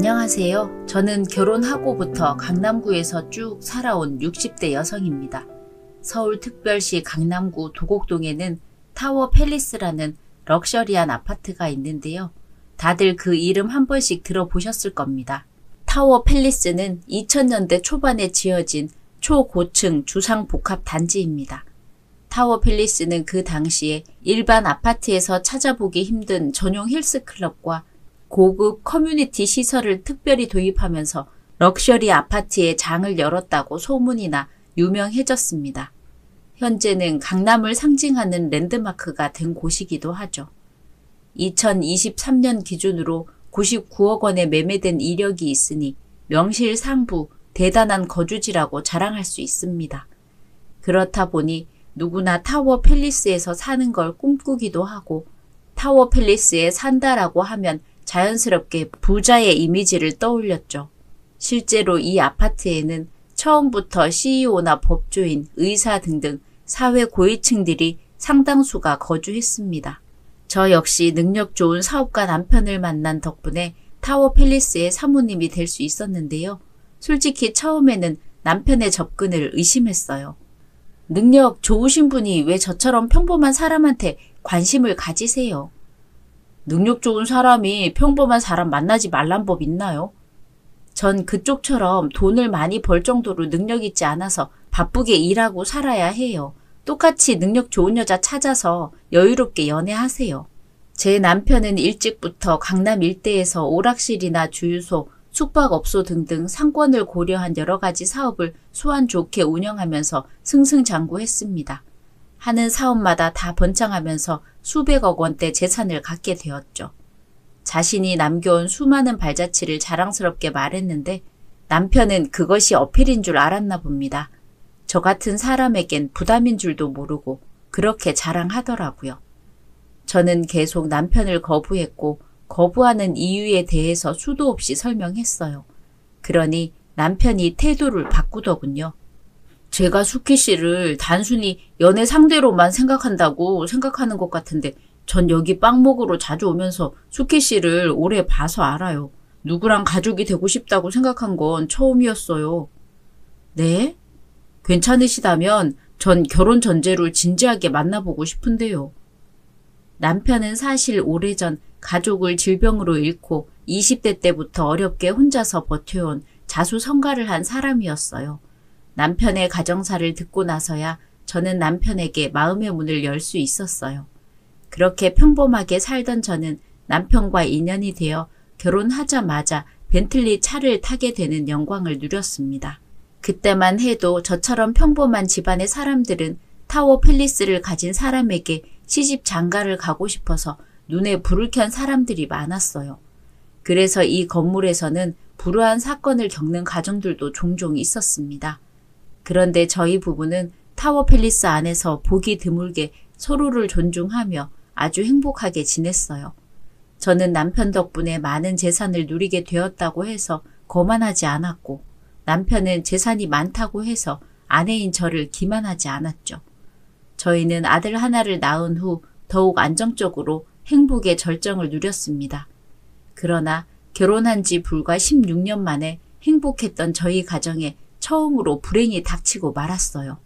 안녕하세요. 저는 결혼하고부터 강남구에서 쭉 살아온 60대 여성입니다. 서울특별시 강남구 도곡동에는 타워 팰리스라는 럭셔리한 아파트가 있는데요. 다들 그 이름 한 번씩 들어보셨을 겁니다. 타워 팰리스는 2000년대 초반에 지어진 초고층 주상복합 단지입니다. 타워 팰리스는 그 당시에 일반 아파트에서 찾아보기 힘든 전용 헬스클럽과 고급 커뮤니티 시설을 특별히 도입하면서 럭셔리 아파트의 장을 열었다고 소문이 나 유명해졌습니다. 현재는 강남을 상징하는 랜드마크가 된 곳이기도 하죠. 2023년 기준으로 99억 원에 매매된 이력이 있으니 명실상부 대단한 거주지라고 자랑할 수 있습니다. 그렇다 보니 누구나 타워 팰리스에서 사는 걸 꿈꾸기도 하고 타워 팰리스에 산다라고 하면 자연스럽게 부자의 이미지를 떠올렸죠. 실제로 이 아파트에는 처음부터 CEO나 법조인, 의사 등등 사회 고위층들이 상당수가 거주했습니다. 저 역시 능력 좋은 사업가 남편을 만난 덕분에 타워 팰리스의 사모님이 될 수 있었는데요. 솔직히 처음에는 남편의 접근을 의심했어요. 능력 좋으신 분이 왜 저처럼 평범한 사람한테 관심을 가지세요? 능력 좋은 사람이 평범한 사람 만나지 말란 법 있나요? 전 그쪽처럼 돈을 많이 벌 정도로 능력 있지 않아서 바쁘게 일하고 살아야 해요. 똑같이 능력 좋은 여자 찾아서 여유롭게 연애하세요. 제 남편은 일찍부터 강남 일대에서 오락실이나 주유소, 숙박업소 등등 상권을 고려한 여러 가지 사업을 수완 좋게 운영하면서 승승장구했습니다. 하는 사업마다 다 번창하면서 수백억 원대 재산을 갖게 되었죠. 자신이 남겨온 수많은 발자취를 자랑스럽게 말했는데 남편은 그것이 어필인 줄 알았나 봅니다. 저 같은 사람에겐 부담인 줄도 모르고 그렇게 자랑하더라고요. 저는 계속 남편을 거부했고 거부하는 이유에 대해서 수도 없이 설명했어요. 그러니 남편이 태도를 바꾸더군요. 제가 수키 씨를 단순히 연애 상대로만 생각한다고 생각하는 것 같은데 전 여기 빵 먹으러 자주 오면서 수키 씨를 오래 봐서 알아요. 누구랑 가족이 되고 싶다고 생각한 건 처음이었어요. 네? 괜찮으시다면 전 결혼 전제로 진지하게 만나보고 싶은데요. 남편은 사실 오래전 가족을 질병으로 잃고 20대 때부터 어렵게 혼자서 버텨온 자수성가를 한 사람이었어요. 남편의 가정사를 듣고 나서야 저는 남편에게 마음의 문을 열 수 있었어요. 그렇게 평범하게 살던 저는 남편과 인연이 되어 결혼하자마자 벤틀리 차를 타게 되는 영광을 누렸습니다. 그때만 해도 저처럼 평범한 집안의 사람들은 타워 팰리스를 가진 사람에게 시집 장가를 가고 싶어서 눈에 불을 켠 사람들이 많았어요. 그래서 이 건물에서는 불우한 사건을 겪는 가정들도 종종 있었습니다. 그런데 저희 부부는 타워 팰리스 안에서 보기 드물게 서로를 존중하며 아주 행복하게 지냈어요. 저는 남편 덕분에 많은 재산을 누리게 되었다고 해서 거만하지 않았고 남편은 재산이 많다고 해서 아내인 저를 기만하지 않았죠. 저희는 아들 하나를 낳은 후 더욱 안정적으로 행복의 절정을 누렸습니다. 그러나 결혼한 지 불과 16년 만에 행복했던 저희 가정에 처음으로 불행이 닥치고 말았어요.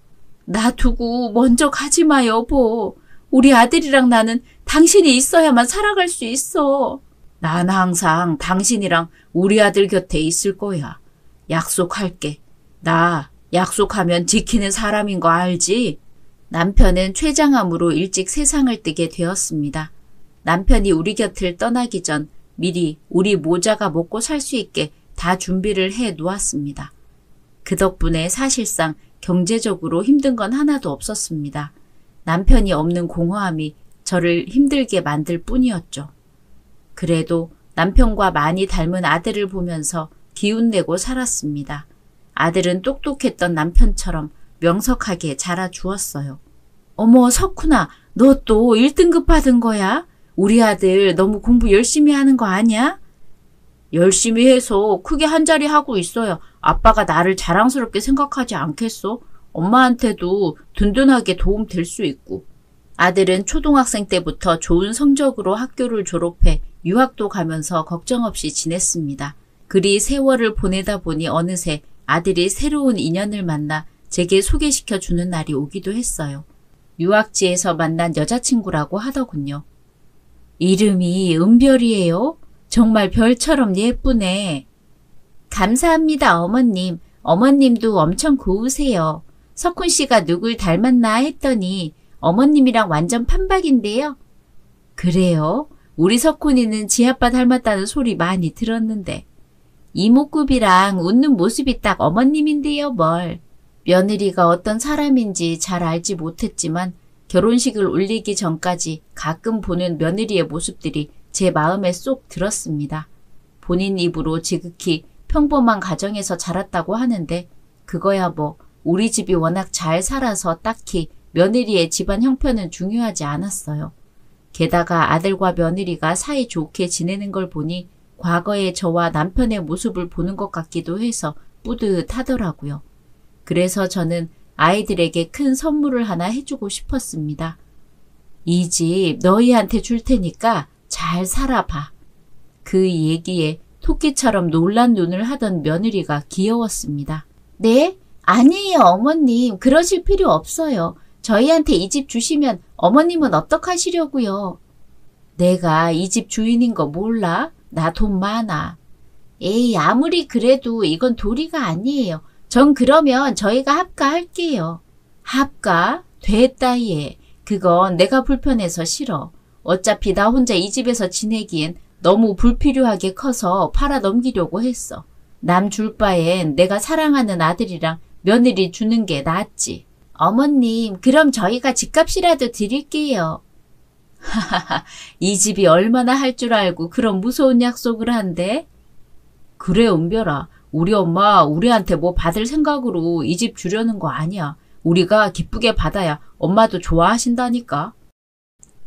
놔두고 먼저 가지마 여보. 우리 아들이랑 나는 당신이 있어야만 살아갈 수 있어. 난 항상 당신이랑 우리 아들 곁에 있을 거야. 약속할게. 나 약속하면 지키는 사람인 거 알지? 남편은 췌장암으로 일찍 세상을 뜨게 되었습니다. 남편이 우리 곁을 떠나기 전 미리 우리 모자가 먹고 살 수 있게 다 준비를 해 놓았습니다. 그 덕분에 사실상 경제적으로 힘든 건 하나도 없었습니다. 남편이 없는 공허함이 저를 힘들게 만들 뿐이었죠. 그래도 남편과 많이 닮은 아들을 보면서 기운내고 살았습니다. 아들은 똑똑했던 남편처럼 명석하게 자라주었어요. 어머 석훈아, 너 또 1등급 받은 거야? 우리 아들 너무 공부 열심히 하는 거 아니야? 열심히 해서 크게 한 자리 하고 있어야 아빠가 나를 자랑스럽게 생각하지 않겠어? 엄마한테도 든든하게 도움 될 수 있고. 아들은 초등학생 때부터 좋은 성적으로 학교를 졸업해 유학도 가면서 걱정 없이 지냈습니다. 그리 세월을 보내다 보니 어느새 아들이 새로운 인연을 만나 제게 소개시켜 주는 날이 오기도 했어요. 유학지에서 만난 여자친구라고 하더군요. 이름이 은별이에요? 정말 별처럼 예쁘네. 감사합니다, 어머님. 어머님도 엄청 고우세요. 석훈 씨가 누굴 닮았나 했더니 어머님이랑 완전 판박인데요. 그래요? 우리 석훈이는 지아빠 닮았다는 소리 많이 들었는데. 이목구비랑 웃는 모습이 딱 어머님인데요, 뭘. 며느리가 어떤 사람인지 잘 알지 못했지만 결혼식을 올리기 전까지 가끔 보는 며느리의 모습들이 제 마음에 쏙 들었습니다. 본인 입으로 지극히 평범한 가정에서 자랐다고 하는데 그거야 뭐 우리 집이 워낙 잘 살아서 딱히 며느리의 집안 형편은 중요하지 않았어요. 게다가 아들과 며느리가 사이 좋게 지내는 걸 보니 과거의 저와 남편의 모습을 보는 것 같기도 해서 뿌듯하더라고요. 그래서 저는 아이들에게 큰 선물을 하나 해주고 싶었습니다. 이 집 너희한테 줄 테니까 잘 살아봐. 그 얘기에 토끼처럼 놀란 눈을 하던 며느리가 귀여웠습니다. 네? 아니에요, 어머님. 그러실 필요 없어요. 저희한테 이 집 주시면 어머님은 어떡하시려고요? 내가 이 집 주인인 거 몰라? 나 돈 많아. 에이, 아무리 그래도 이건 도리가 아니에요. 전 그러면 저희가 합가할게요. 합가? 됐다 얘. 그건 내가 불편해서 싫어. 어차피 나 혼자 이 집에서 지내기엔 너무 불필요하게 커서 팔아 넘기려고 했어. 남 줄 바엔 내가 사랑하는 아들이랑 며느리 주는 게 낫지. 어머님, 그럼 저희가 집값이라도 드릴게요. 하하하, 이 집이 얼마나 할 줄 알고 그런 무서운 약속을 한대? 그래, 은별아. 우리 엄마 우리한테 뭐 받을 생각으로 이 집 주려는 거 아니야. 우리가 기쁘게 받아야 엄마도 좋아하신다니까.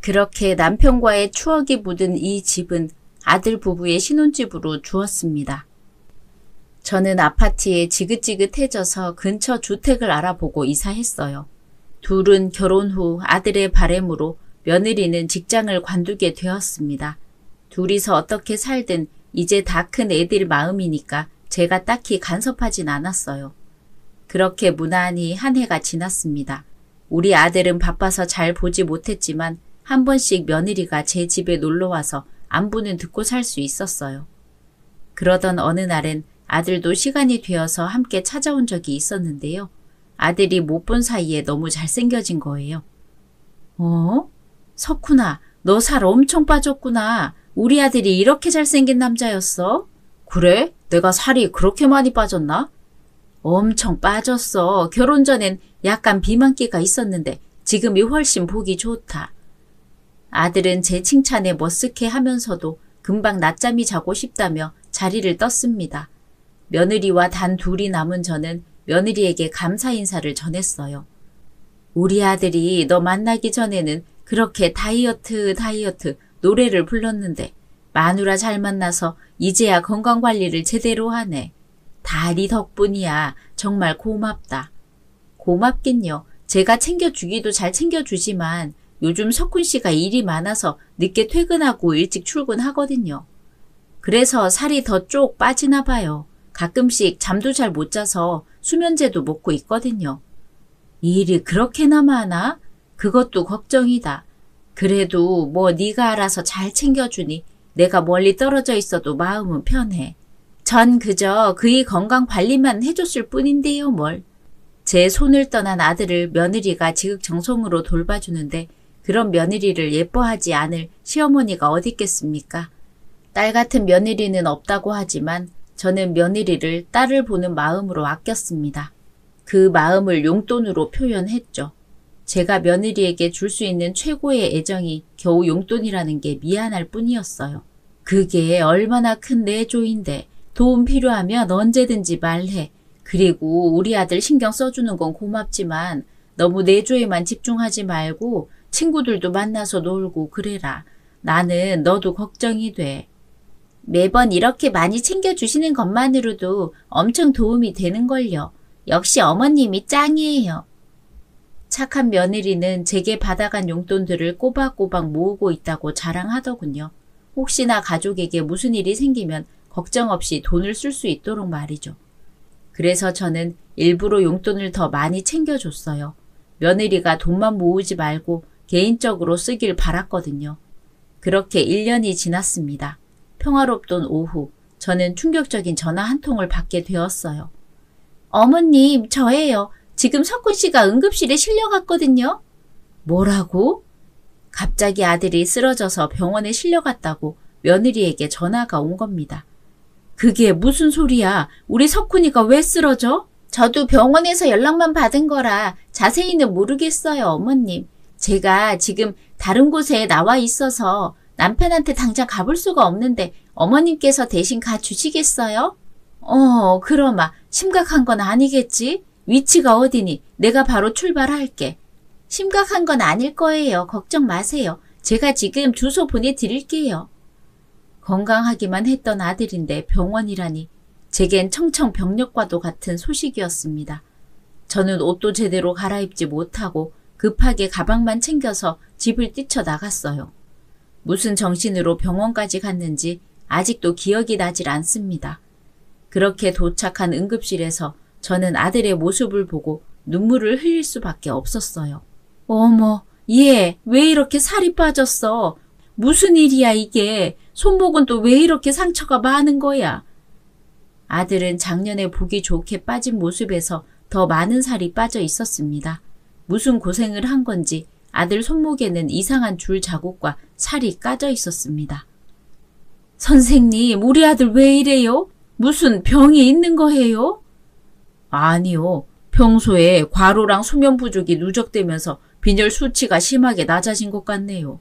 그렇게 남편과의 추억이 묻은 이 집은 아들 부부의 신혼집으로 주었습니다. 저는 아파트에 지긋지긋해져서 근처 주택을 알아보고 이사했어요. 둘은 결혼 후 아들의 바람으로 며느리는 직장을 관두게 되었습니다. 둘이서 어떻게 살든 이제 다 큰 애들 마음이니까 제가 딱히 간섭하진 않았어요. 그렇게 무난히 한 해가 지났습니다. 우리 아들은 바빠서 잘 보지 못했지만 한 번씩 며느리가 제 집에 놀러와서 안부는 듣고 살 수 있었어요. 그러던 어느 날엔 아들도 시간이 되어서 함께 찾아온 적이 있었는데요. 아들이 못 본 사이에 너무 잘생겨진 거예요. 어? 석훈아, 너 살 엄청 빠졌구나. 우리 아들이 이렇게 잘생긴 남자였어? 그래? 내가 살이 그렇게 많이 빠졌나? 엄청 빠졌어. 결혼 전엔 약간 비만기가 있었는데 지금이 훨씬 보기 좋다. 아들은 제 칭찬에 머쓱해 하면서도 금방 낮잠이 자고 싶다며 자리를 떴습니다. 며느리와 단 둘이 남은 저는 며느리에게 감사 인사를 전했어요. 우리 아들이 너 만나기 전에는 그렇게 다이어트 노래를 불렀는데 마누라 잘 만나서 이제야 건강관리를 제대로 하네. 다 네 덕분이야. 정말 고맙다. 고맙긴요. 제가 챙겨주기도 잘 챙겨주지만 요즘 석훈 씨가 일이 많아서 늦게 퇴근하고 일찍 출근하거든요. 그래서 살이 더 쪽 빠지나 봐요. 가끔씩 잠도 잘 못 자서 수면제도 먹고 있거든요. 일이 그렇게나 많아? 그것도 걱정이다. 그래도 뭐 네가 알아서 잘 챙겨주니 내가 멀리 떨어져 있어도 마음은 편해. 전 그저 그의 건강 관리만 해줬을 뿐인데요, 뭘. 제 손을 떠난 아들을 며느리가 지극정성으로 돌봐주는데 그런 며느리를 예뻐하지 않을 시어머니가 어디 있겠습니까? 딸 같은 며느리는 없다고 하지만 저는 며느리를 딸을 보는 마음으로 아꼈습니다. 그 마음을 용돈으로 표현했죠. 제가 며느리에게 줄 수 있는 최고의 애정이 겨우 용돈이라는 게 미안할 뿐이었어요. 그게 얼마나 큰 내조인데 도움 필요하면 언제든지 말해. 그리고 우리 아들 신경 써주는 건 고맙지만 너무 내조에만 집중하지 말고 친구들도 만나서 놀고 그래라. 나는 너도 걱정이 돼. 매번 이렇게 많이 챙겨주시는 것만으로도 엄청 도움이 되는걸요. 역시 어머님이 짱이에요. 착한 며느리는 제게 받아간 용돈들을 꼬박꼬박 모으고 있다고 자랑하더군요. 혹시나 가족에게 무슨 일이 생기면 걱정 없이 돈을 쓸 수 있도록 말이죠. 그래서 저는 일부러 용돈을 더 많이 챙겨줬어요. 며느리가 돈만 모으지 말고 개인적으로 쓰길 바랐거든요. 그렇게 1년이 지났습니다. 평화롭던 오후, 저는 충격적인 전화 한 통을 받게 되었어요. 어머님, 저예요. 지금 석훈 씨가 응급실에 실려갔거든요. 뭐라고? 갑자기 아들이 쓰러져서 병원에 실려갔다고 며느리에게 전화가 온 겁니다. 그게 무슨 소리야? 우리 석훈이가 왜 쓰러져? 저도 병원에서 연락만 받은 거라 자세히는 모르겠어요, 어머님. 제가 지금 다른 곳에 나와 있어서 남편한테 당장 가볼 수가 없는데 어머님께서 대신 가주시겠어요? 그러마. 심각한 건 아니겠지? 위치가 어디니? 내가 바로 출발할게. 심각한 건 아닐 거예요. 걱정 마세요. 제가 지금 주소 보내드릴게요. 건강하기만 했던 아들인데 병원이라니 제겐 청청병력과도 같은 소식이었습니다. 저는 옷도 제대로 갈아입지 못하고 급하게 가방만 챙겨서 집을 뛰쳐나갔어요. 무슨 정신으로 병원까지 갔는지 아직도 기억이 나질 않습니다. 그렇게 도착한 응급실에서 저는 아들의 모습을 보고 눈물을 흘릴 수밖에 없었어요. 어머, 얘 왜 이렇게 살이 빠졌어? 무슨 일이야 이게? 손목은 또 왜 이렇게 상처가 많은 거야? 아들은 작년에 보기 좋게 빠진 모습에서 더 많은 살이 빠져 있었습니다. 무슨 고생을 한 건지 아들 손목에는 이상한 줄 자국과 살이 까져 있었습니다. 선생님, 우리 아들 왜 이래요? 무슨 병이 있는 거예요? 아니요. 평소에 과로랑 수면 부족이 누적되면서 빈혈 수치가 심하게 낮아진 것 같네요.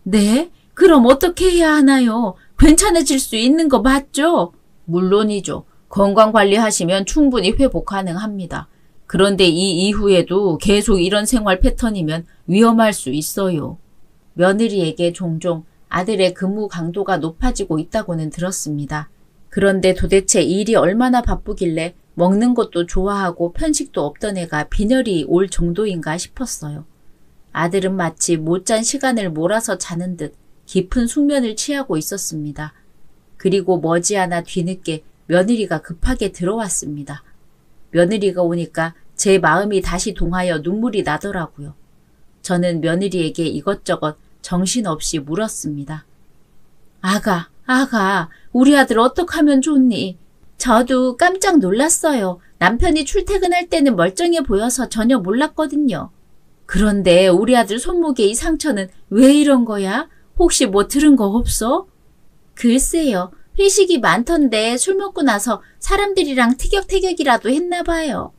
네? 그럼 어떻게 해야 하나요? 괜찮아질 수 있는 거 맞죠? 물론이죠. 건강관리하시면 충분히 회복 가능합니다. 그런데 이 이후에도 계속 이런 생활 패턴이면 위험할 수 있어요. 며느리에게 종종 아들의 근무 강도가 높아지고 있다고는 들었습니다. 그런데 도대체 일이 얼마나 바쁘길래 먹는 것도 좋아하고 편식도 없던 애가 빈혈이 올 정도인가 싶었어요. 아들은 마치 못 잔 시간을 몰아서 자는 듯 깊은 숙면을 취하고 있었습니다. 그리고 머지않아 뒤늦게 며느리가 급하게 들어왔습니다. 며느리가 오니까 제 마음이 다시 동하여 눈물이 나더라고요. 저는 며느리에게 이것저것 정신없이 물었습니다. 아가, 우리 아들 어떡하면 좋니? 저도 깜짝 놀랐어요. 남편이 출퇴근할 때는 멀쩡해 보여서 전혀 몰랐거든요. 그런데 우리 아들 손목에 이 상처는 왜 이런 거야? 혹시 뭐 들은 거 없어? 글쎄요. 회식이 많던데 술 먹고 나서 사람들이랑 티격태격이라도 했나 봐요.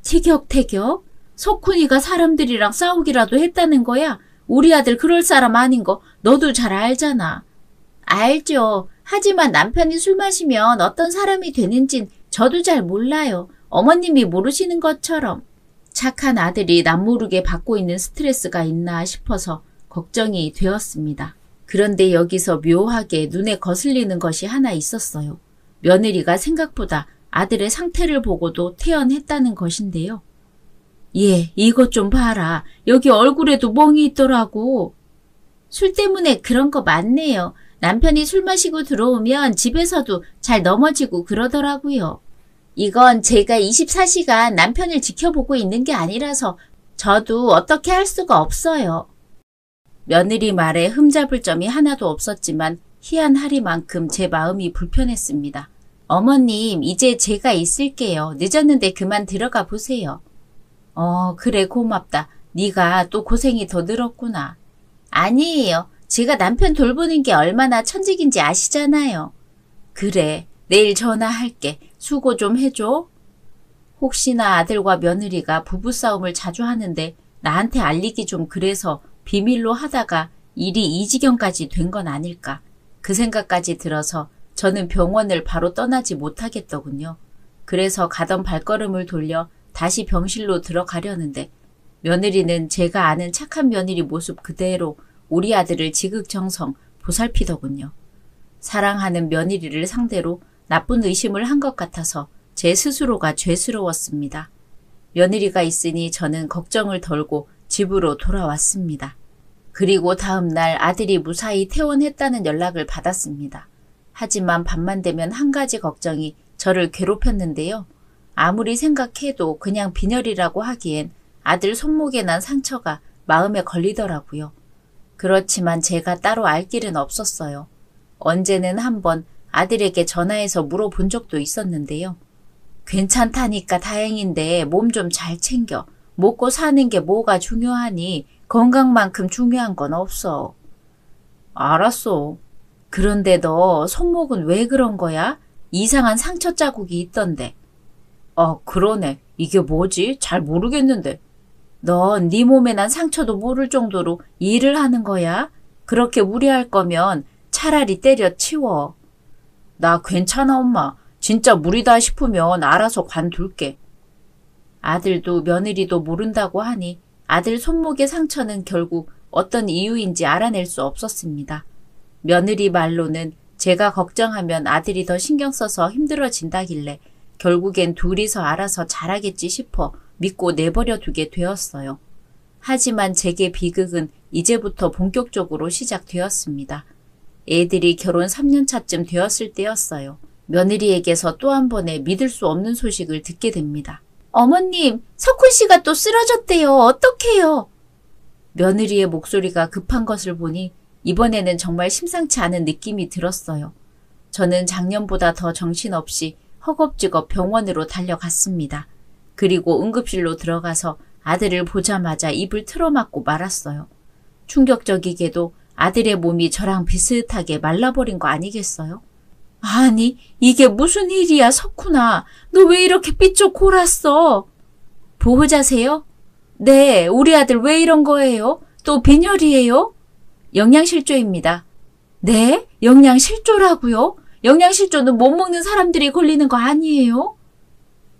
티격태격? 석훈이가 사람들이랑 싸우기라도 했다는 거야? 우리 아들 그럴 사람 아닌 거 너도 잘 알잖아. 알죠. 하지만 남편이 술 마시면 어떤 사람이 되는진 저도 잘 몰라요. 어머님이 모르시는 것처럼. 착한 아들이 남모르게 받고 있는 스트레스가 있나 싶어서 걱정이 되었습니다. 그런데 여기서 묘하게 눈에 거슬리는 것이 하나 있었어요. 며느리가 생각보다 아들의 상태를 보고도 퇴원했다는 것인데요. 예, 이것 좀 봐라. 여기 얼굴에도 멍이 있더라고. 술 때문에 그런 거 많네요. 남편이 술 마시고 들어오면 집에서도 잘 넘어지고 그러더라고요. 이건 제가 24시간 남편을 지켜보고 있는 게 아니라서 저도 어떻게 할 수가 없어요. 며느리 말에 흠잡을 점이 하나도 없었지만 희한하리만큼 제 마음이 불편했습니다. 어머님, 이제 제가 있을게요. 늦었는데 그만 들어가 보세요. 그래 고맙다. 네가 또 고생이 더 늘었구나. 아니에요. 제가 남편 돌보는 게 얼마나 천직인지 아시잖아요. 그래, 내일 전화할게. 수고 좀 해줘. 혹시나 아들과 며느리가 부부싸움을 자주 하는데 나한테 알리기 좀 그래서 비밀로 하다가 일이 이 지경까지 된 건 아닐까. 그 생각까지 들어서 저는 병원을 바로 떠나지 못하겠더군요. 그래서 가던 발걸음을 돌려 다시 병실로 들어가려는데 며느리는 제가 아는 착한 며느리 모습 그대로 우리 아들을 지극정성 보살피더군요. 사랑하는 며느리를 상대로 나쁜 의심을 한 것 같아서 제 스스로가 죄스러웠습니다. 며느리가 있으니 저는 걱정을 덜고 집으로 돌아왔습니다. 그리고 다음 날 아들이 무사히 퇴원했다는 연락을 받았습니다. 하지만 밤만 되면 한 가지 걱정이 저를 괴롭혔는데요. 아무리 생각해도 그냥 빈혈이라고 하기엔 아들 손목에 난 상처가 마음에 걸리더라고요. 그렇지만 제가 따로 알 길은 없었어요. 언제는 한번 아들에게 전화해서 물어본 적도 있었는데요. 괜찮다니까 다행인데 몸 좀 잘 챙겨. 먹고 사는 게 뭐가 중요하니 건강만큼 중요한 건 없어. 알았어. 그런데 너 손목은 왜 그런 거야? 이상한 상처 자국이 있던데. 그러네. 이게 뭐지? 잘 모르겠는데. 넌 네 몸에 난 상처도 모를 정도로 일을 하는 거야? 그렇게 무리할 거면 차라리 때려치워. 나 괜찮아 엄마. 진짜 무리다 싶으면 알아서 관둘게. 아들도 며느리도 모른다고 하니 아들 손목의 상처는 결국 어떤 이유인지 알아낼 수 없었습니다. 며느리 말로는 제가 걱정하면 아들이 더 신경 써서 힘들어진다길래 결국엔 둘이서 알아서 잘하겠지 싶어 믿고 내버려 두게 되었어요. 하지만 제게 비극은 이제부터 본격적으로 시작되었습니다. 애들이 결혼 3년차쯤 되었을 때였어요. 며느리에게서 또 한 번의 믿을 수 없는 소식을 듣게 됩니다. 어머님, 석훈 씨가 또 쓰러졌대요. 어떡해요? 며느리의 목소리가 급한 것을 보니 이번에는 정말 심상치 않은 느낌이 들었어요. 저는 작년보다 더 정신없이 허겁지겁 병원으로 달려갔습니다. 그리고 응급실로 들어가서 아들을 보자마자 입을 틀어막고 말았어요. 충격적이게도 아들의 몸이 저랑 비슷하게 말라버린 거 아니겠어요? 아니, 이게 무슨 일이야, 석훈아. 너 왜 이렇게 삐쩍 골았어? 보호자세요? 네, 우리 아들 왜 이런 거예요? 또 빈혈이에요? 영양실조입니다. 네? 영양실조라고요? 영양실조는 못 먹는 사람들이 걸리는 거 아니에요?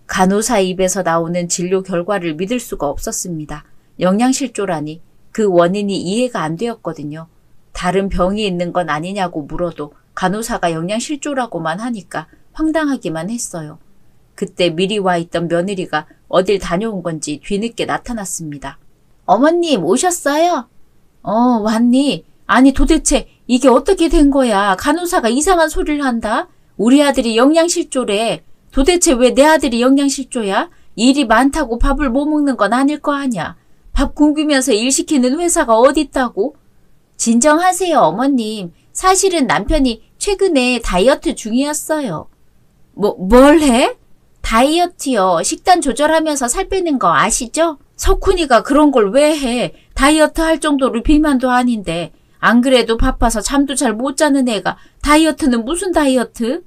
간호사 입에서 나오는 진료 결과를 믿을 수가 없었습니다. 영양실조라니 그 원인이 이해가 안 되었거든요. 다른 병이 있는 건 아니냐고 물어도 간호사가 영양실조라고만 하니까 황당하기만 했어요. 그때 미리 와 있던 며느리가 어딜 다녀온 건지 뒤늦게 나타났습니다. 어머님 오셨어요? 왔니? 아니 도대체 이게 어떻게 된 거야? 간호사가 이상한 소리를 한다? 우리 아들이 영양실조래. 도대체 왜 내 아들이 영양실조야? 일이 많다고 밥을 못 먹는 건 아닐 거 아냐. 밥 굶기면서 일 시키는 회사가 어딨다고? 진정하세요 어머님. 사실은 남편이 최근에 다이어트 중이었어요. 뭘 해? 다이어트요. 식단 조절하면서 살 빼는 거 아시죠? 석훈이가 그런 걸 왜 해? 다이어트 할 정도로 비만도 아닌데. 안 그래도 바빠서 잠도 잘 못 자는 애가 다이어트는 무슨 다이어트?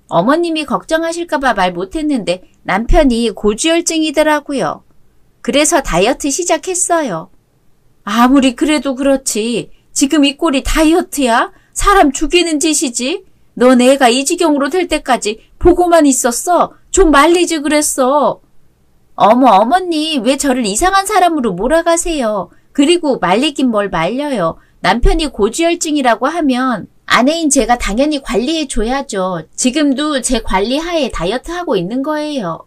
어머님이 걱정하실까봐 말 못했는데 남편이 고지혈증이더라고요. 그래서 다이어트 시작했어요. 아무리 그래도 그렇지. 지금 이 꼴이 다이어트야? 사람 죽이는 짓이지? 넌 애가 이 지경으로 될 때까지 보고만 있었어? 좀 말리지 그랬어. 어머님 왜 저를 이상한 사람으로 몰아가세요? 그리고 말리긴 뭘 말려요. 남편이 고지혈증이라고 하면 아내인 제가 당연히 관리해줘야죠. 지금도 제 관리하에 다이어트하고 있는 거예요.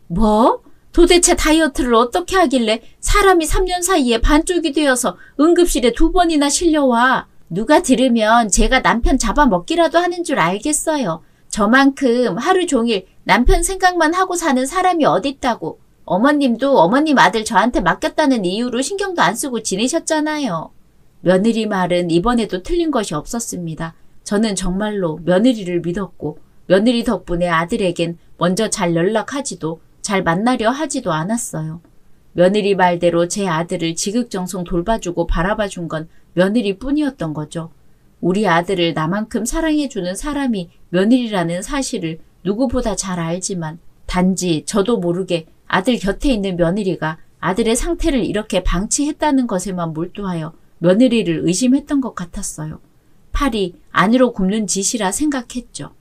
뭐? 도대체 다이어트를 어떻게 하길래 사람이 3년 사이에 반쪽이 되어서 응급실에 2번이나 실려와. 누가 들으면 제가 남편 잡아먹기라도 하는 줄 알겠어요. 저만큼 하루 종일 남편 생각만 하고 사는 사람이 어딨다고. 어머님도 어머님 아들 저한테 맡겼다는 이유로 신경도 안 쓰고 지내셨잖아요. 며느리 말은 이번에도 틀린 것이 없었습니다. 저는 정말로 며느리를 믿었고 며느리 덕분에 아들에겐 먼저 잘 연락하지도 잘 만나려 하지도 않았어요. 며느리 말대로 제 아들을 지극정성 돌봐주고 바라봐준 건 며느리뿐이었던 거죠. 우리 아들을 나만큼 사랑해주는 사람이 며느리라는 사실을 누구보다 잘 알지만 단지 저도 모르게 아들 곁에 있는 며느리가 아들의 상태를 이렇게 방치했다는 것에만 몰두하여 며느리를 의심했던 것 같았어요. 팔이 안으로 굽는 짓이라 생각했죠.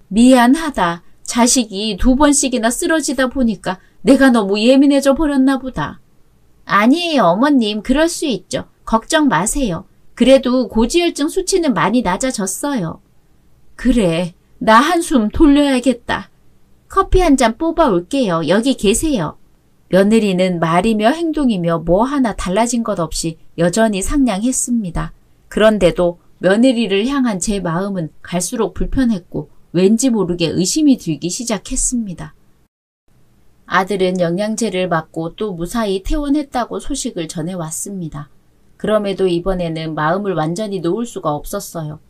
미안하다. 자식이 2번씩이나 쓰러지다 보니까 내가 너무 예민해져 버렸나 보다. 아니에요 어머님. 그럴 수 있죠. 걱정 마세요. 그래도 고지혈증 수치는 많이 낮아졌어요. 그래. 나 한숨 돌려야겠다. 커피 한 잔 뽑아올게요. 여기 계세요. 며느리는 말이며 행동이며 뭐 하나 달라진 것 없이 여전히 상냥했습니다. 그런데도 며느리를 향한 제 마음은 갈수록 불편했고 왠지 모르게 의심이 들기 시작했습니다. 아들은 영양제를 맞고 또 무사히 퇴원했다고 소식을 전해왔습니다. 그럼에도 이번에는 마음을 완전히 놓을 수가 없었어요.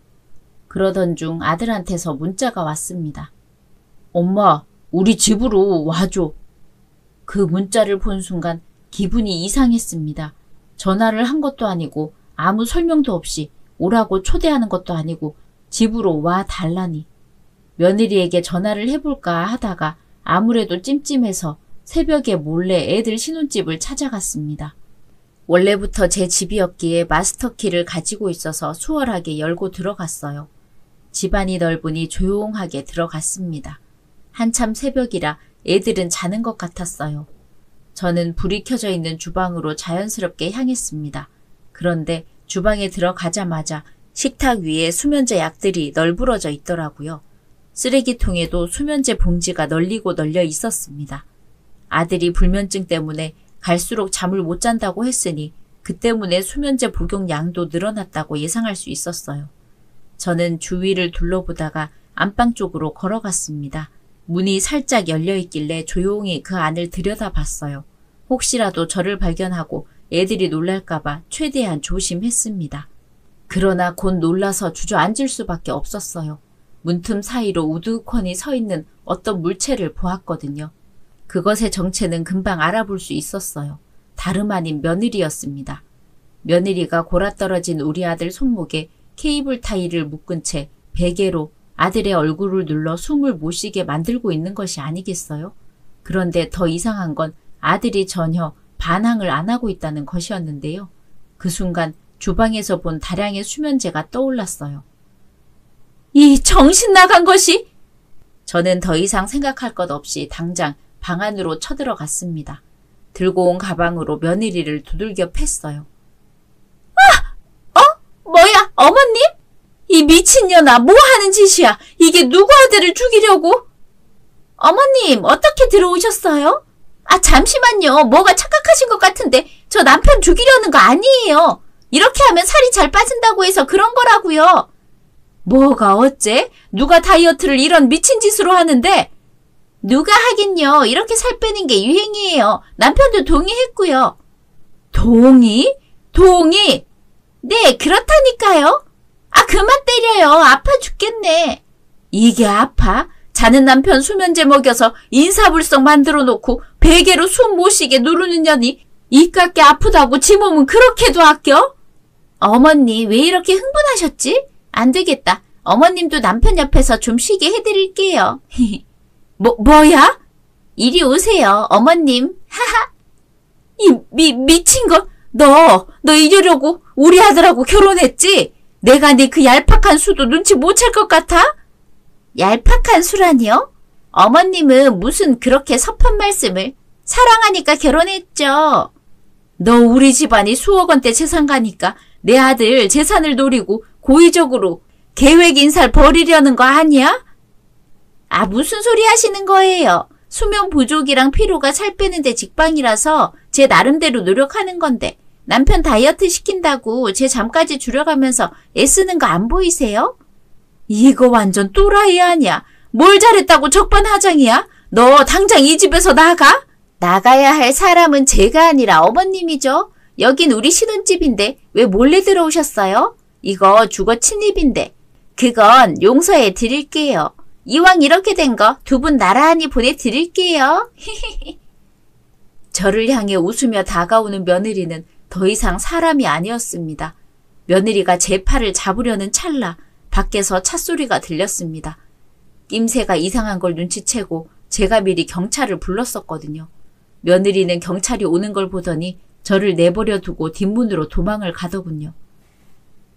그러던 중 아들한테서 문자가 왔습니다. 엄마, 우리 집으로 와줘. 그 문자를 본 순간 기분이 이상했습니다. 전화를 한 것도 아니고 아무 설명도 없이 오라고 초대하는 것도 아니고 집으로 와 달라니. 며느리에게 전화를 해볼까 하다가 아무래도 찜찜해서 새벽에 몰래 애들 신혼집을 찾아갔습니다. 원래부터 제 집이었기에 마스터키를 가지고 있어서 수월하게 열고 들어갔어요. 집안이 넓으니 조용하게 들어갔습니다. 한참 새벽이라 애들은 자는 것 같았어요. 저는 불이 켜져 있는 주방으로 자연스럽게 향했습니다. 그런데 주방에 들어가자마자 식탁 위에 수면제 약들이 널브러져 있더라고요. 쓰레기통에도 수면제 봉지가 널리고 널려 있었습니다. 아들이 불면증 때문에 갈수록 잠을 못 잔다고 했으니 그 때문에 수면제 복용 양도 늘어났다고 예상할 수 있었어요. 저는 주위를 둘러보다가 안방 쪽으로 걸어갔습니다. 문이 살짝 열려 있길래 조용히 그 안을 들여다봤어요. 혹시라도 저를 발견하고 애들이 놀랄까봐 최대한 조심했습니다. 그러나 곧 놀라서 주저앉을 수밖에 없었어요. 문틈 사이로 우두커니 서 있는 어떤 물체를 보았거든요. 그것의 정체는 금방 알아볼 수 있었어요. 다름 아닌 며느리였습니다. 며느리가 골아떨어진 우리 아들 손목에 케이블 타이를 묶은 채 베개로 아들의 얼굴을 눌러 숨을 못 쉬게 만들고 있는 것이 아니겠어요? 그런데 더 이상한 건 아들이 전혀 반항을 안 하고 있다는 것이었는데요. 그 순간 주방에서 본 다량의 수면제가 떠올랐어요. 이 정신 나간 것이! 저는 더 이상 생각할 것 없이 당장 방 안으로 쳐들어갔습니다. 들고 온 가방으로 며느리를 두들겨 팼어요. 뭐야, 어머님? 이 미친년아, 뭐 하는 짓이야? 이게 누구 아들을 죽이려고? 어머님, 어떻게 들어오셨어요? 잠시만요. 뭐가 착각하신 것 같은데 저 남편 죽이려는 거 아니에요. 이렇게 하면 살이 잘 빠진다고 해서 그런 거라고요. 뭐가 어째? 누가 다이어트를 이런 미친 짓으로 하는데? 누가 하긴요. 이렇게 살 빼는 게 유행이에요. 남편도 동의했고요. 동의? 동의? 네, 그렇다니까요. 그만 때려요. 아파 죽겠네. 이게 아파? 자는 남편 수면제 먹여서 인사불성 만들어 놓고 베개로 숨 못 쉬게 누르는 년이 이깟게 아프다고 지 몸은 그렇게도 아껴? 어머니, 왜 이렇게 흥분하셨지? 안 되겠다. 어머님도 남편 옆에서 좀 쉬게 해드릴게요. 뭐야? 이리 오세요, 어머님. 하하. 미친 것. 너 이러려고 우리 아들하고 결혼했지? 내가 네 그 얄팍한 수도 눈치 못 챌 것 같아? 얄팍한 수라니요? 어머님은 무슨 그렇게 섭한 말씀을. 사랑하니까 결혼했죠. 너 우리 집안이 수억 원대 재산 가니까 내 아들 재산을 노리고 고의적으로 계획 인사를 벌이려는 거 아니야? 무슨 소리 하시는 거예요? 수면 부족이랑 피로가 살 빼는데 직방이라서 제 나름대로 노력하는 건데 남편 다이어트 시킨다고 제 잠까지 줄여가면서 애쓰는 거 안 보이세요? 이거 완전 또라이 아니야. 뭘 잘했다고 적반하장이야? 너 당장 이 집에서 나가? 나가야 할 사람은 제가 아니라 어머님이죠. 여긴 우리 신혼집인데 왜 몰래 들어오셨어요? 이거 주거 침입인데 그건 용서해 드릴게요. 이왕 이렇게 된 거 두 분 나란히 보내드릴게요. 저를 향해 웃으며 다가오는 며느리는 더 이상 사람이 아니었습니다. 며느리가 제 팔을 잡으려는 찰나 밖에서 찻소리가 들렸습니다. 낌새가 이상한 걸 눈치채고 제가 미리 경찰을 불렀었거든요. 며느리는 경찰이 오는 걸 보더니 저를 내버려 두고 뒷문으로 도망을 가더군요.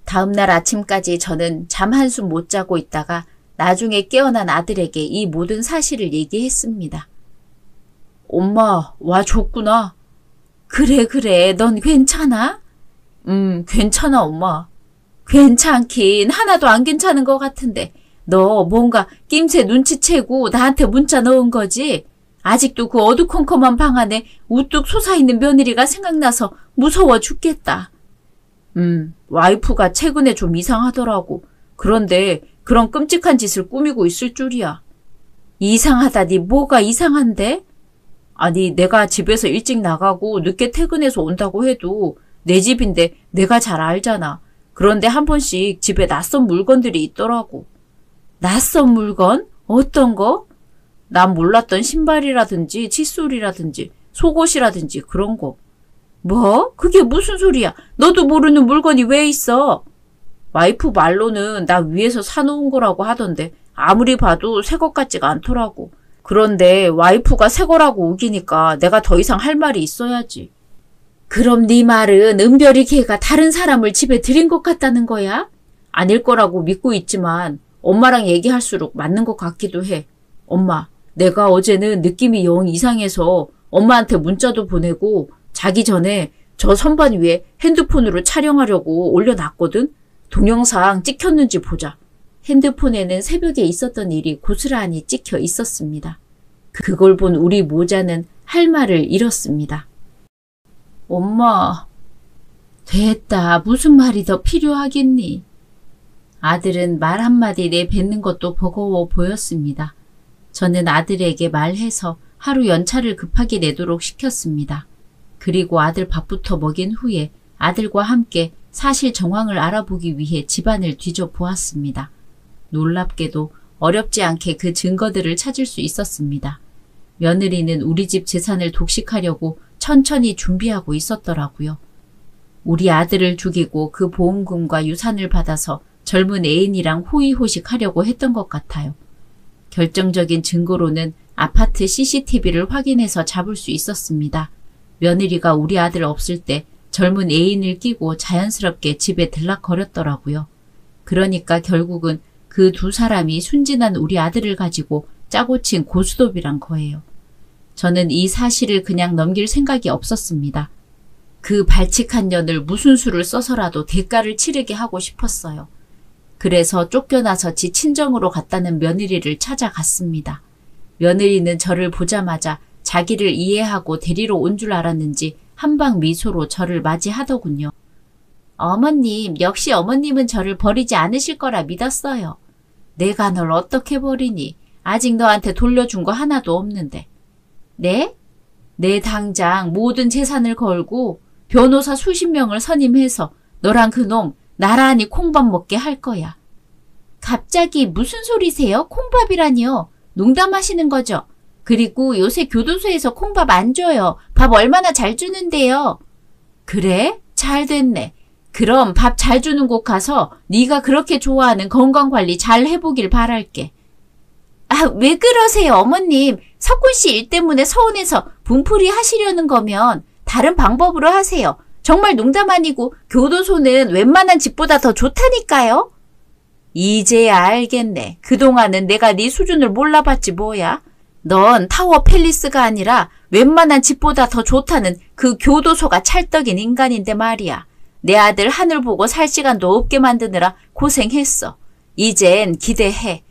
다음날 아침까지 저는 잠 한숨 못 자고 있다가 나중에 깨어난 아들에게 이 모든 사실을 얘기했습니다. 엄마, 와줬구나. 그래, 넌 괜찮아? 괜찮아, 엄마. 괜찮긴 하나도 안 괜찮은 것 같은데 너 뭔가 낌새 눈치채고 나한테 문자 넣은 거지? 아직도 그 어두컴컴한 방 안에 우뚝 솟아있는 며느리가 생각나서 무서워 죽겠다. 와이프가 최근에 좀 이상하더라고. 그런데 그런 끔찍한 짓을 꾸미고 있을 줄이야. 이상하다니 뭐가 이상한데? 아니 내가 집에서 일찍 나가고 늦게 퇴근해서 온다고 해도 내 집인데 내가 잘 알잖아. 그런데 한 번씩 집에 낯선 물건들이 있더라고. 낯선 물건? 어떤 거? 난 몰랐던 신발이라든지 칫솔이라든지 속옷이라든지 그런 거. 뭐? 그게 무슨 소리야? 너도 모르는 물건이 왜 있어? 와이프 말로는 나 위에서 사놓은 거라고 하던데 아무리 봐도 새 것 같지가 않더라고. 그런데 와이프가 새 거라고 우기니까 내가 더 이상 할 말이 있어야지. 그럼 네 말은 은별이 걔가 다른 사람을 집에 들인 것 같다는 거야? 아닐 거라고 믿고 있지만 엄마랑 얘기할수록 맞는 것 같기도 해. 엄마, 내가 어제는 느낌이 영 이상해서 엄마한테 문자도 보내고 자기 전에 저 선반 위에 핸드폰으로 촬영하려고 올려놨거든? 동영상 찍혔는지 보자. 핸드폰에는 새벽에 있었던 일이 고스란히 찍혀 있었습니다. 그걸 본 우리 모자는 할 말을 잃었습니다. 엄마, 됐다. 무슨 말이 더 필요하겠니? 아들은 말 한마디 내뱉는 것도 버거워 보였습니다. 저는 아들에게 말해서 하루 연차를 급하게 내도록 시켰습니다. 그리고 아들 밥부터 먹인 후에 아들과 함께 사실 정황을 알아보기 위해 집안을 뒤져보았습니다. 놀랍게도 어렵지 않게 그 증거들을 찾을 수 있었습니다. 며느리는 우리 집 재산을 독식하려고 천천히 준비하고 있었더라고요. 우리 아들을 죽이고 그 보험금과 유산을 받아서 젊은 애인이랑 호의호식하려고 했던 것 같아요. 결정적인 증거로는 아파트 CCTV를 확인해서 잡을 수 있었습니다. 며느리가 우리 아들 없을 때 젊은 애인을 끼고 자연스럽게 집에 들락거렸더라고요. 그러니까 결국은 그 두 사람이 순진한 우리 아들을 가지고 짜고 친 고스톱이란 거예요. 저는 이 사실을 그냥 넘길 생각이 없었습니다. 그 발칙한 년을 무슨 수를 써서라도 대가를 치르게 하고 싶었어요. 그래서 쫓겨나서 지 친정으로 갔다는 며느리를 찾아갔습니다. 며느리는 저를 보자마자 자기를 이해하고 데리러 온 줄 알았는지 한방 미소로 저를 맞이하더군요. 어머님, 역시 어머님은 저를 버리지 않으실 거라 믿었어요. 내가 널 어떻게 버리니? 아직 너한테 돌려준 거 하나도 없는데. 네? 내 당장 모든 재산을 걸고 변호사 수십 명을 선임해서 너랑 그놈 나란히 콩밥 먹게 할 거야. 갑자기 무슨 소리세요? 콩밥이라니요. 농담하시는 거죠? 그리고 요새 교도소에서 콩밥 안 줘요. 밥 얼마나 잘 주는데요. 그래? 잘 됐네. 그럼 밥 잘 주는 곳 가서 네가 그렇게 좋아하는 건강관리 잘 해보길 바랄게. 아, 왜 그러세요, 어머님. 석훈 씨 일 때문에 서운해서 분풀이 하시려는 거면 다른 방법으로 하세요. 정말 농담 아니고 교도소는 웬만한 집보다 더 좋다니까요. 이제야 알겠네. 그동안은 내가 네 수준을 몰라봤지 뭐야. 넌 타워 팰리스가 아니라 웬만한 집보다 더 좋다는 그 교도소가 찰떡인 인간인데 말이야. 내 아들 하늘 보고 살 시간도 없게 만드느라 고생했어. 이젠 기대해.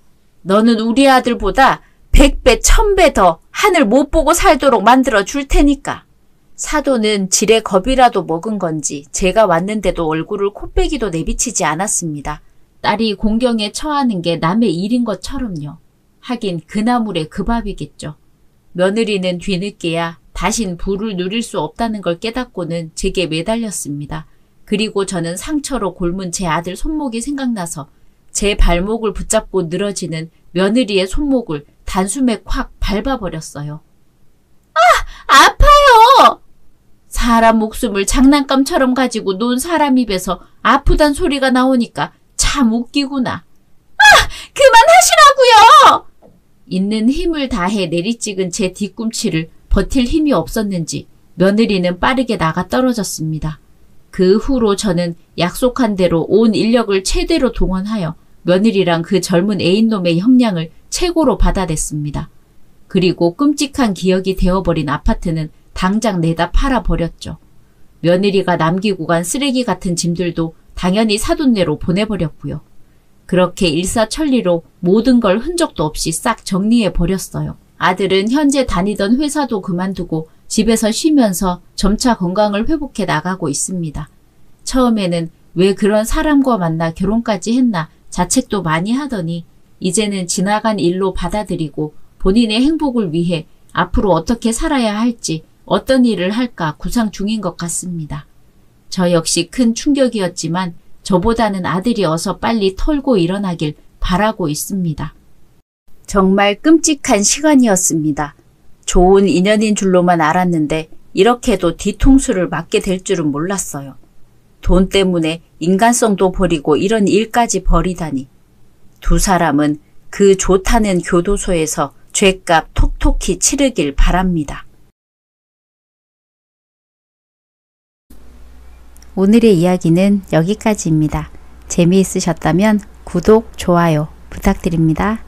너는 우리 아들보다 100배, 1000배 더 하늘 못 보고 살도록 만들어 줄 테니까. 사돈은 지레 겁이라도 먹은 건지 제가 왔는데도 얼굴을 코빼기도 내비치지 않았습니다. 딸이 공경에 처하는 게 남의 일인 것처럼요. 하긴 그 나물에 그 밥이겠죠. 며느리는 뒤늦게야 다신 부를 누릴 수 없다는 걸 깨닫고는 제게 매달렸습니다. 그리고 저는 상처로 골문 제 아들 손목이 생각나서 제 발목을 붙잡고 늘어지는 며느리의 손목을 단숨에 콱 밟아버렸어요. 아! 아파요! 사람 목숨을 장난감처럼 가지고 논 사람 입에서 아프단 소리가 나오니까 참 웃기구나. 아! 그만하시라고요! 있는 힘을 다해 내리찍은 제 뒤꿈치를 버틸 힘이 없었는지 며느리는 빠르게 나가 떨어졌습니다. 그 후로 저는 약속한 대로 온 인력을 최대로 동원하여 며느리랑 그 젊은 애인놈의 형량을 최고로 받아냈습니다. 그리고 끔찍한 기억이 되어버린 아파트는 당장 내다 팔아버렸죠. 며느리가 남기고 간 쓰레기 같은 짐들도 당연히 사돈네로 보내버렸고요. 그렇게 일사천리로 모든 걸 흔적도 없이 싹 정리해버렸어요. 아들은 현재 다니던 회사도 그만두고 집에서 쉬면서 점차 건강을 회복해 나가고 있습니다. 처음에는 왜 그런 사람과 만나 결혼까지 했나 자책도 많이 하더니 이제는 지나간 일로 받아들이고 본인의 행복을 위해 앞으로 어떻게 살아야 할지 어떤 일을 할까 구상 중인 것 같습니다. 저 역시 큰 충격이었지만 저보다는 아들이 어서 빨리 털고 일어나길 바라고 있습니다. 정말 끔찍한 시간이었습니다. 좋은 인연인 줄로만 알았는데 이렇게도 뒤통수를 맞게 될 줄은 몰랐어요. 돈 때문에 인간성도 버리고 이런 일까지 벌이다니. 두 사람은 그 좋다는 교도소에서 죗값 톡톡히 치르길 바랍니다. 오늘의 이야기는 여기까지입니다. 재미있으셨다면 구독, 좋아요 부탁드립니다.